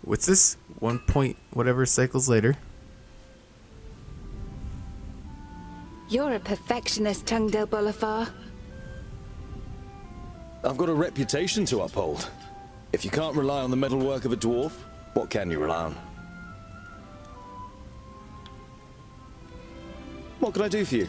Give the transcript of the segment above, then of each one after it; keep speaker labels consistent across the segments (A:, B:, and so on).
A: What's this? 1 point whatever cycles later.
B: You're a perfectionist, Tungdal Bolofar.
C: I've got a reputation to uphold. If you can't rely on the metalwork of a dwarf, what can you rely on? What can I do for you?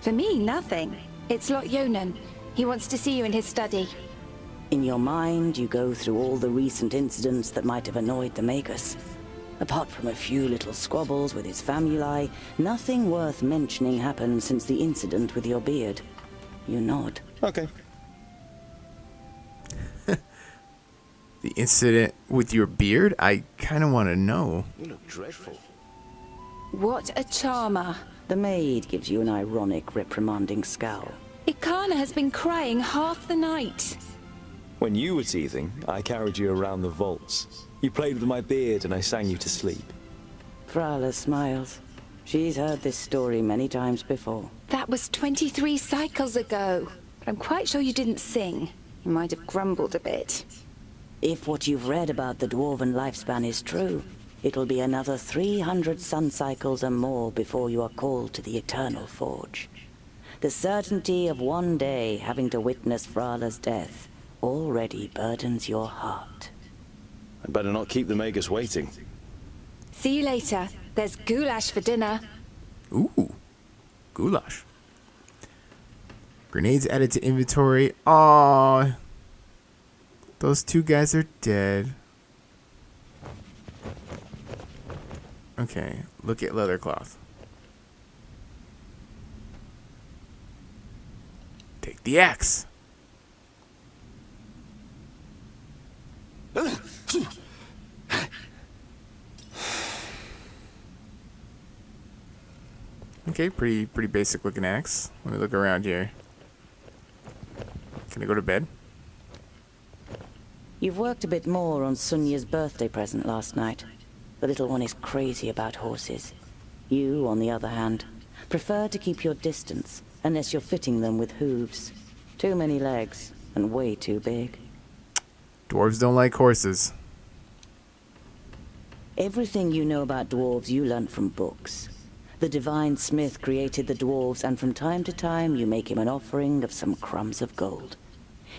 B: For me, nothing. It's Lot Yonan. He wants to see you in his study.
D: In your mind, you go through all the recent incidents that might have annoyed the Magus. Apart from a few little squabbles with his famuli, nothing worth mentioning happened since the incident with your beard. You nod.
C: Okay.
A: The incident with your beard? I kind of want to know.
C: You look dreadful.
B: What a charmer.
D: The maid gives you an ironic, reprimanding scowl.
B: Ikana has been crying half the night.
C: When you were teething, I carried you around the vaults. You played with my beard and I sang you to sleep.
D: Frala smiles. She's heard this story many times before.
B: That was 23 cycles ago. But I'm quite sure you didn't sing. You might have grumbled a bit.
D: If what you've read about the dwarven lifespan is true, it'll be another 300 sun cycles and more before you are called to the Eternal Forge. The certainty of one day having to witness Frala's death already burdens your heart.
C: I'd better not keep the Magus waiting.
B: See you later. There's goulash for dinner.
A: Ooh, goulash. Grenades added to inventory. Aww. Those two guys are dead. Okay, look at leather cloth. Take the axe. Okay, pretty basic looking axe. Let me look around here. Can I go to bed?
D: You've worked a bit more on Sunya's birthday present last night. The little one is crazy about horses. You, on the other hand, prefer to keep your distance unless you're fitting them with hooves. Too many legs and way too big.
A: Dwarves don't like horses.
D: Everything you know about dwarves you learnt from books. The divine smith created the dwarves, and from time to time you make him an offering of some crumbs of gold.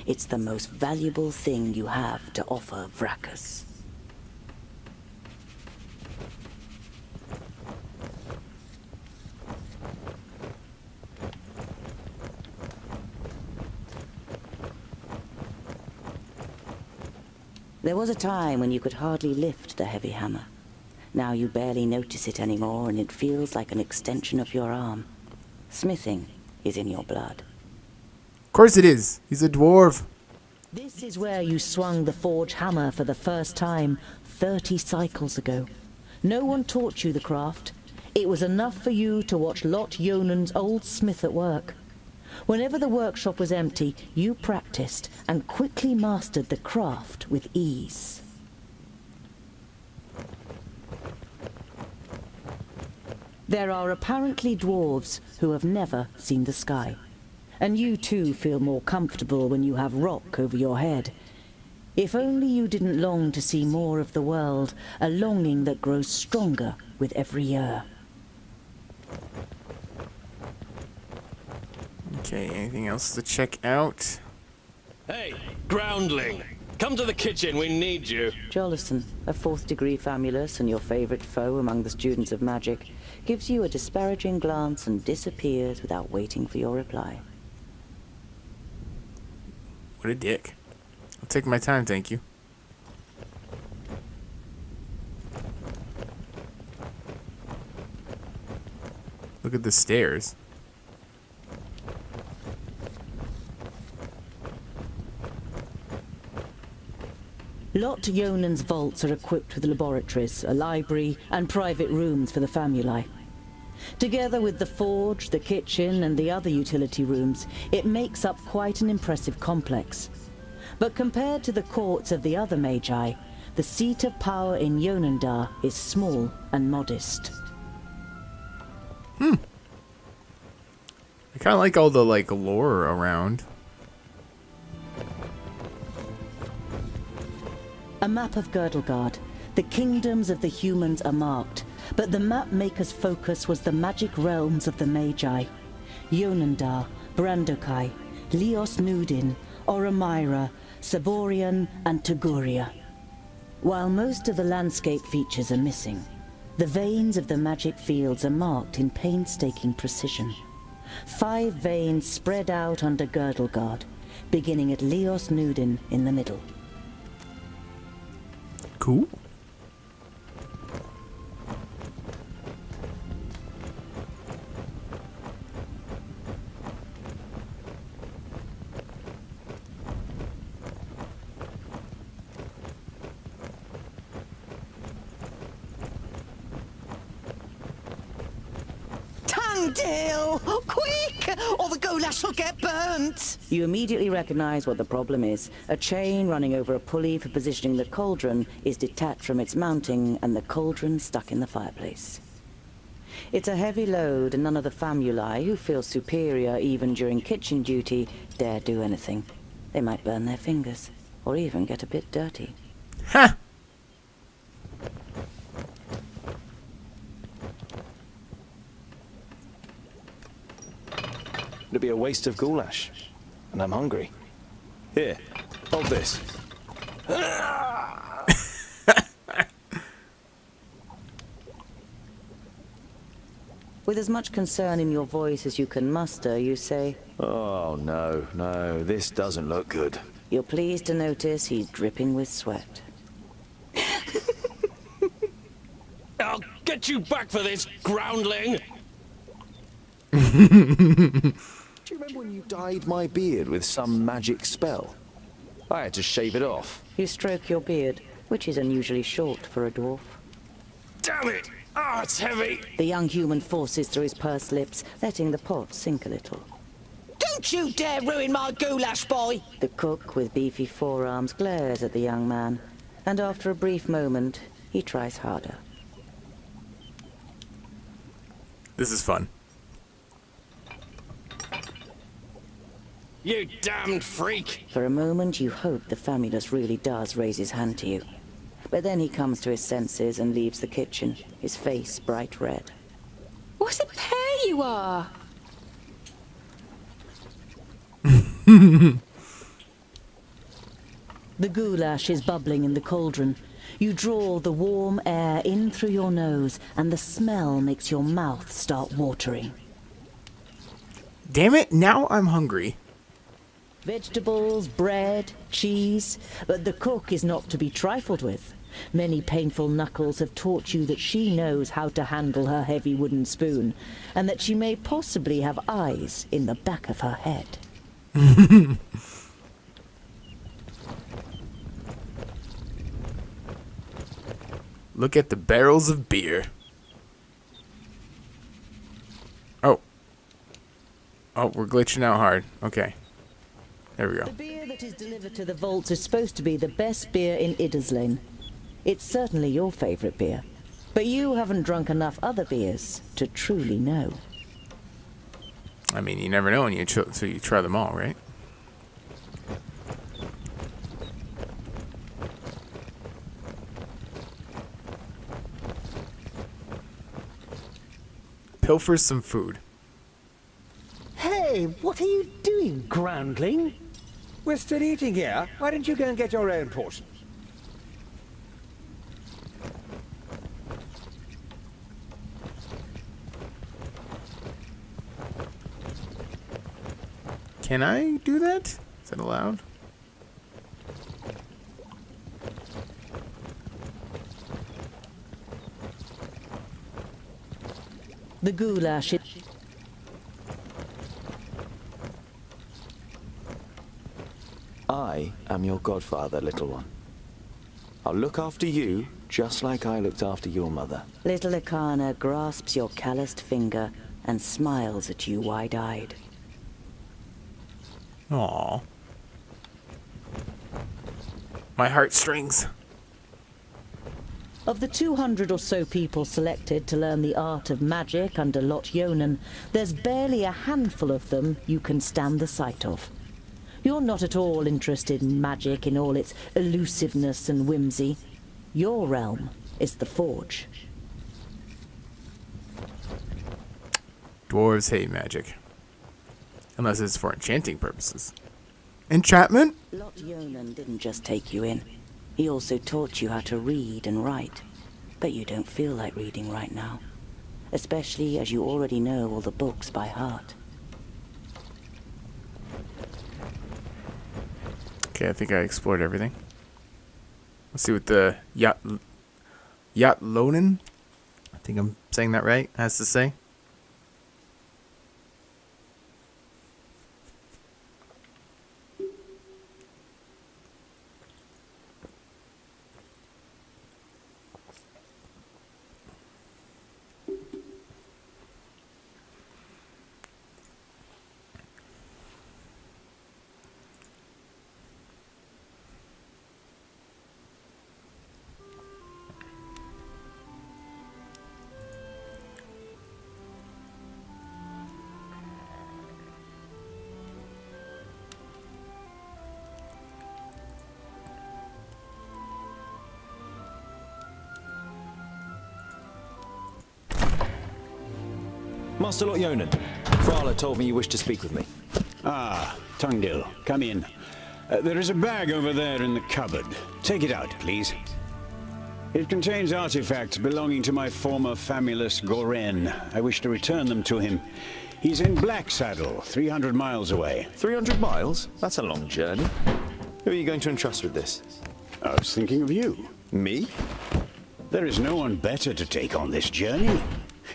D: It's the most valuable thing you have to offer Vracus. There was a time when you could hardly lift the heavy hammer. Now you barely notice it anymore, and it feels like an extension of your arm. Smithing is in your blood.
A: Of course it is. He's a dwarf.
E: This is where you swung the forge hammer for the first time 30 cycles ago. No one taught you the craft. It was enough for you to watch Lot Yonan's old smith at work. Whenever the workshop was empty, you practiced and quickly mastered the craft with ease. There are apparently dwarves who have never seen the sky. And you too feel more comfortable when you have rock over your head. If only you didn't long to see more of the world, a longing that grows stronger with every year.
A: Okay, anything else to check out?
F: Hey, groundling! Come to the kitchen, we need you.
D: Jolison, a 4th degree famulus and your favorite foe among the students of magic, gives you a disparaging glance and disappears without waiting for your reply.
A: What a dick. I'll take my time, thank you. Look at the stairs.
E: Lot Yonan's vaults are equipped with laboratories, a library, and private rooms for the famuli. Together with the forge, the kitchen, and the other utility rooms, it makes up quite an impressive complex. But compared to the courts of the other magi, the seat of power in Yonandar is small and modest.
A: I kind of like all the lore around.
E: A map of Girdlegard, The kingdoms of the humans are marked, but the map maker's focus was the magic realms of the Magi. Yonendar, Brandokai, Lios Nudin, Oromira, Saborian, and Tuguria. While most of the landscape features are missing, the veins of the magic fields are marked in painstaking precision. 5 veins spread out under Girdlegard, beginning at Lios Nudin in the middle.
A: Cool.
G: Tungdal! Quick! Or the goulash will get burnt!
D: You immediately recognize what the problem is. A chain running over a pulley for positioning the cauldron is detached from its mounting, and the cauldron stuck in the fireplace. It's a heavy load, and none of the famuli, who feel superior even during kitchen duty, dare do anything. They might burn their fingers, or even get a bit dirty.
A: Ha!
C: It'd be a waste of goulash. And I'm hungry. Here, hold this.
D: With as much concern in your voice as you can muster, you say,
C: Oh, no, this doesn't look good.
D: you're pleased to notice he's dripping with sweat.
F: I'll get you back for this, groundling!
C: Do you remember when you dyed my beard with some magic spell? I had to shave it off.
D: You stroke your beard, which is unusually short for a dwarf.
F: Damn it! Ah, it's heavy!
D: The young human forces through his pursed lips, letting the pot sink a little.
G: Don't you dare ruin my goulash, boy!
D: The cook with beefy forearms glares at the young man, and after a brief moment, he tries harder.
A: This is fun.
F: You damned freak!
D: For a moment, you hope the famulus really does raise his hand to you. But then he comes to his senses and leaves the kitchen, his face bright red.
B: What a pair you are!
E: The goulash is bubbling in the cauldron. You draw the warm air in through your nose, and the smell makes your mouth start watering.
A: Damn it, now I'm hungry.
E: Vegetables, bread, cheese, but the cook is not to be trifled with. Many painful knuckles have taught you that she knows how to handle her heavy wooden spoon, and that she may possibly have eyes in the back of her head.
A: Look at the barrels of beer. Oh. Oh, we're glitching out hard. Okay. There we go.
E: The beer that is delivered to the vaults is supposed to be the best beer in Idderslane. It's certainly your favorite beer, but you haven't drunk enough other beers to truly know.
A: I mean, you never know until you try them all, right? Pilfer some food.
H: Hey, what are you doing, groundling? We're still eating here. Why don't you go and get your own portion?
A: Can I do that? Is that allowed?
E: The goulash is...
C: I am your godfather, little one. I'll look after you just like I looked after your mother.
D: Little Akana grasps your calloused finger and smiles at you wide-eyed.
A: Aww. My heartstrings.
E: Of the 200 or so people selected to learn the art of magic under Lot Yonan, there's barely a handful of them you can stand the sight of. You're not at all interested in magic in all its elusiveness and whimsy. Your realm is the forge.
A: Dwarves hate magic. Unless it's for enchanting purposes. Enchantment?
D: Lot Yonan didn't just take you in. He also taught you how to read and write. But you don't feel like reading right now. Especially as you already know all the books by heart.
A: Okay, I think I explored everything. Let's see what the Yatlonen, I think I'm saying that right, has to say.
C: Master Lot Yonan, Frala told me you wished to speak with me.
I: Ah, Tungdal, come in. There is a bag over there in the cupboard. Take it out, please. It contains artifacts belonging to my former famulus Goren. I wish to return them to him. He's in Black Saddle, 300 miles away.
C: 300 miles? That's a long journey. Who are you going to entrust with this?
I: I was thinking of you.
C: Me?
I: There is no one better to take on this journey.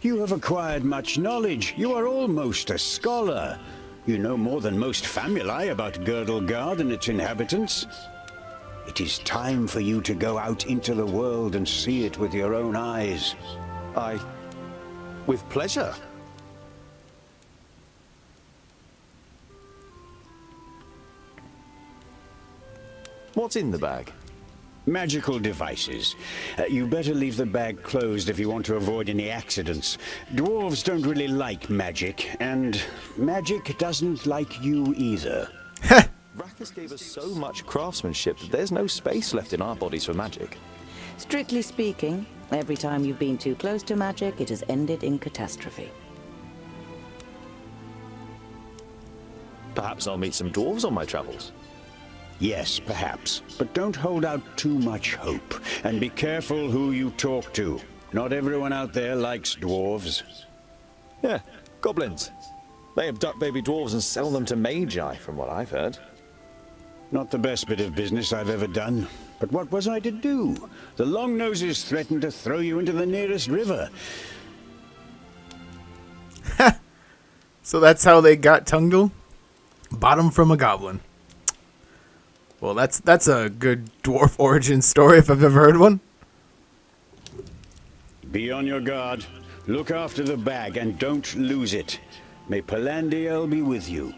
I: You have acquired much knowledge. You are almost a scholar. You know more than most famuli about Girdlegard and its inhabitants. It is time for you to go out into the world and see it with your own eyes.
C: With pleasure. What's in the bag?
I: Magical devices. You better leave the bag closed if you want to avoid any accidents. Dwarves don't really like magic, and magic doesn't like you either.
C: Rakus gave us so much craftsmanship that there's no space left in our bodies for magic.
D: Strictly speaking, every time you've been too close to magic, it has ended in catastrophe.
C: Perhaps I'll meet some dwarves on my travels.
I: Yes, perhaps. But don't hold out too much hope. And be careful who you talk to. Not everyone out there likes dwarves.
C: Yeah, goblins. They abduct baby dwarves and sell them to magi, from what I've heard.
I: Not the best bit of business I've ever done. But what was I to do? The Longnoses threatened to throw you into the nearest river.
A: So that's how they got Tungdal? Bottom from a goblin. Well, that's a good dwarf origin story if I've ever heard one.
I: Be on your guard. Look after the bag and don't lose it. May Palandiel be with you.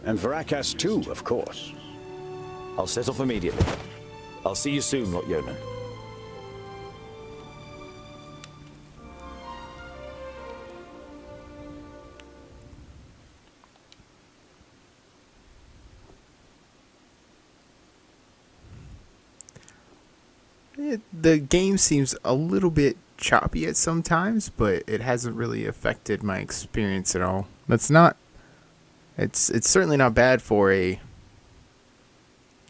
I: And Varakas too, of course.
C: I'll set off immediately. I'll see you soon, Lot Yonan.
A: The game seems a little bit choppy at some times, but it hasn't really affected my experience at all. That's not. It's certainly not bad for a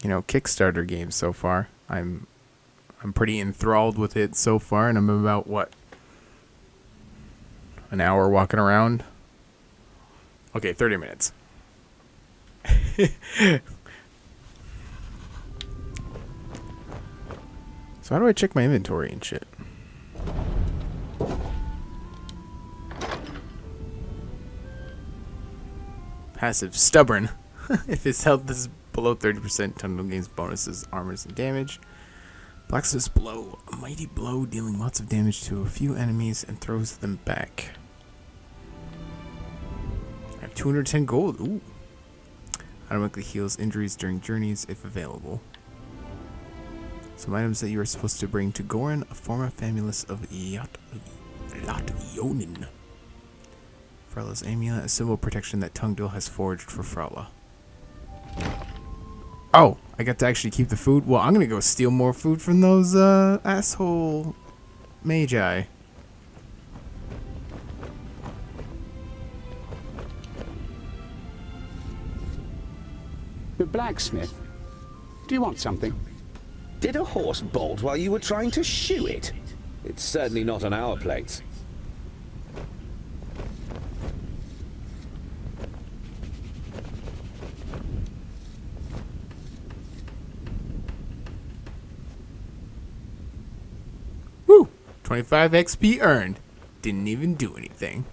A: Kickstarter game so far. I'm pretty enthralled with it so far, and I'm about an hour walking around. Okay, 30 minutes. So how do I check my inventory and shit? Passive stubborn. If his health is below 30%, Tungdal gains bonuses, armors, and damage. Blacksmith's blow. A mighty blow dealing lots of damage to a few enemies and throws them back. I have 210 gold. Ooh. Automatically heals injuries during journeys if available. Some items that you are supposed to bring to Goren, a former famulus of Lot Yonan. Frala's amulet, a symbol of protection that Tungdal has forged for Frala. Oh, I got to actually keep the food? Well, I'm gonna go steal more food from those, asshole magi.
J: The blacksmith. Do you want something?
K: Did a horse bolt while you were trying to shoe it? It's certainly not on our plates.
A: Woo! 25 XP earned. Didn't even do anything.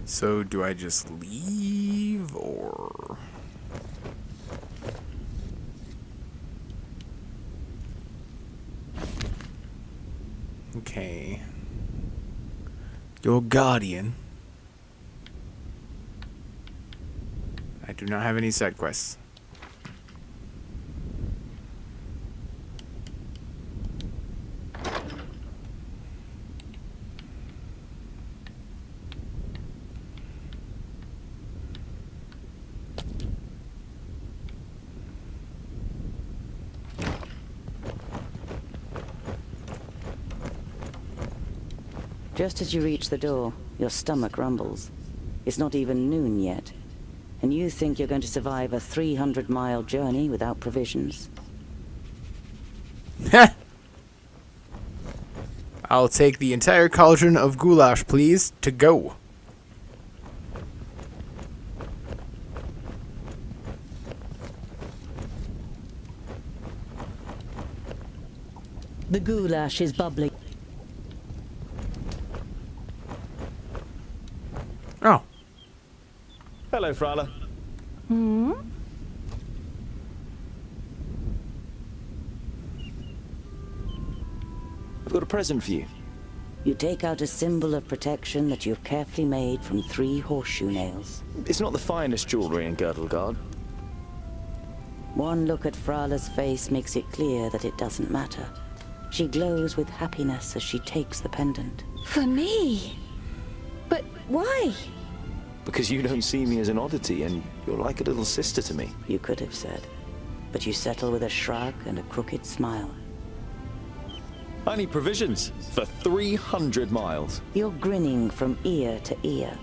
A: So, do I just leave, or... Okay. Your guardian. I do not have any side quests.
D: Just as you reach the door, your stomach rumbles. It's not even noon yet, and you think you're going to survive a 300-mile journey without provisions.
A: I'll take the entire cauldron of goulash, please, to go.
E: The goulash is bubbling.
A: Oh.
C: Hello, Frala. I've got a present for you.
D: You take out a symbol of protection that you've carefully made from 3 horseshoe nails.
C: It's not the finest jewelry in Girdlegard.
D: One look at Frala's face makes it clear that it doesn't matter. She glows with happiness as she takes the pendant.
B: For me? But why?
C: Because you don't see me as an oddity, and you're like a little sister to me.
D: You could have said, but you settle with a shrug and a crooked smile.
C: I need provisions for 300 miles.
D: You're grinning from ear to ear.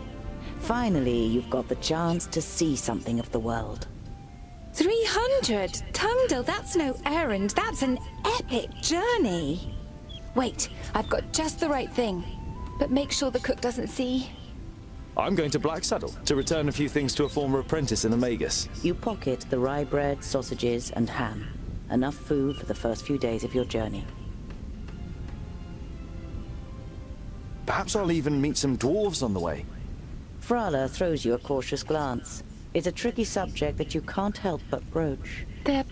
D: Finally, you've got the chance to see something of the world.
B: 300? Tungdal, that's no errand. That's an epic journey. Wait, I've got just the right thing. But make sure the cook doesn't see.
C: I'm going to Blacksaddle to return a few things to a former apprentice in the Magus.
D: You pocket the rye bread, sausages, and ham. Enough food for the first few days of your journey.
C: Perhaps I'll even meet some dwarves on the way.
D: Frala throws you a cautious glance. It's a tricky subject that you can't help but broach.
B: There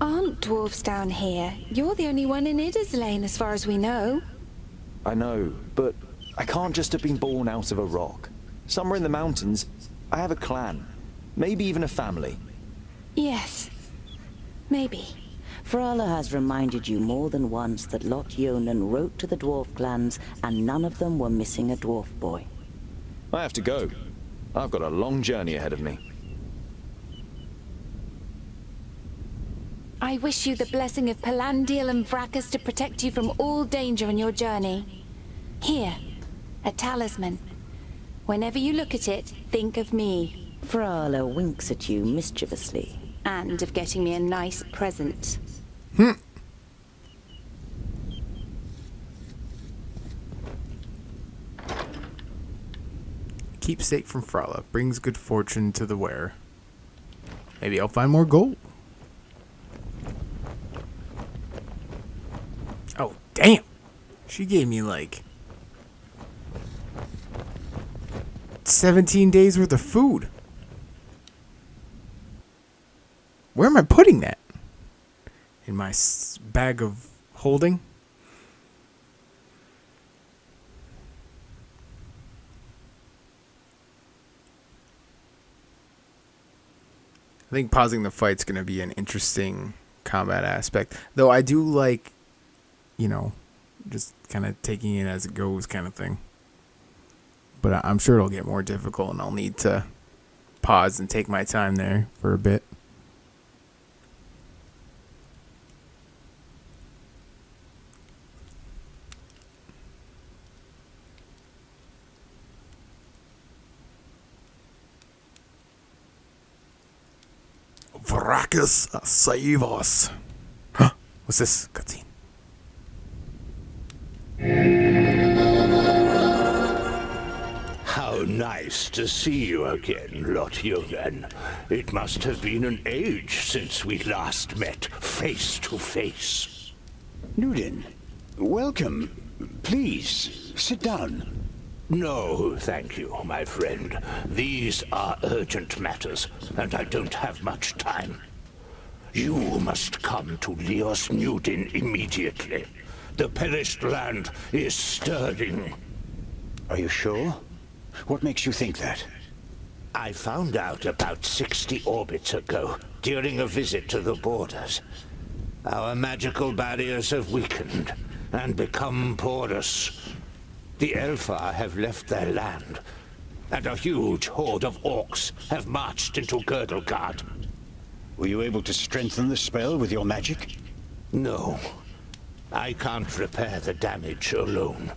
B: aren't dwarves down here. You're the only one in Idaslane, as far as we know.
C: I know, but I can't just have been born out of a rock. Somewhere in the mountains, I have a clan. Maybe even a family.
B: Yes. Maybe.
D: Frala has reminded you more than once that Lot Yonan wrote to the dwarf clans, and none of them were missing a dwarf boy.
C: I have to go. I've got a long journey ahead of me.
B: I wish you the blessing of Palandial and Vracus to protect you from all danger in your journey. Here, a talisman. Whenever you look at it, think of me.
D: Frala winks at you mischievously.
B: And of getting me a nice present.
A: Keepsake from Frala brings good fortune to the wearer. Maybe I'll find more gold. Oh, damn! She gave me like 17 days worth of food. Where am I putting that? In my bag of holding? I think pausing the fight's going to be an interesting combat aspect. Though I do like, you know, just kind of taking it as it goes kind of thing. But I'm sure it'll get more difficult and I'll need to pause and take my time there for a bit. Vracus, save us. Huh? What's this? Cutscene.
L: How nice to see you again, Lotjonen. It must have been an age since we last met face to face.
I: Nudin, welcome. Please, sit down.
L: No, thank you, my friend. These are urgent matters, and I don't have much time. You must come to Leos Nudin immediately. The perished land is stirring.
I: Are you sure? What makes you think that?
L: I found out about 60 orbits ago, during a visit to the borders. Our magical barriers have weakened and become porous. The Elfar have left their land, and a huge horde of orcs have marched into Girdlegard.
I: Were you able to strengthen the spell with your magic?
L: No. I can't repair the damage alone.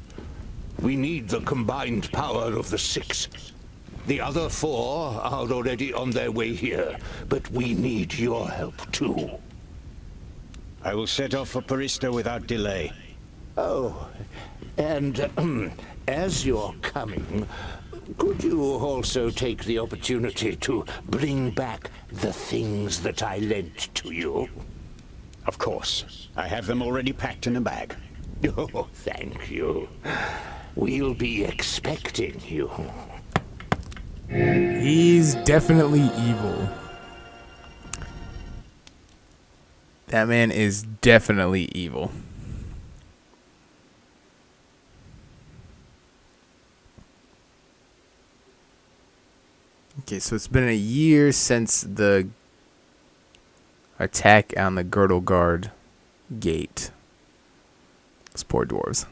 L: We need the combined power of the 6. The other 4 are already on their way here, but we need your help too.
I: I will set off for Parista without delay.
L: Oh, and as you're coming, could you also take the opportunity to bring back the things that I lent to you?
I: Of course. I have them already packed in a bag.
L: Oh, thank you. We'll be expecting you.
A: He's definitely evil. That man is definitely evil. Okay, so it's been a year since the attack on the Girdlegard gate. Those poor dwarves.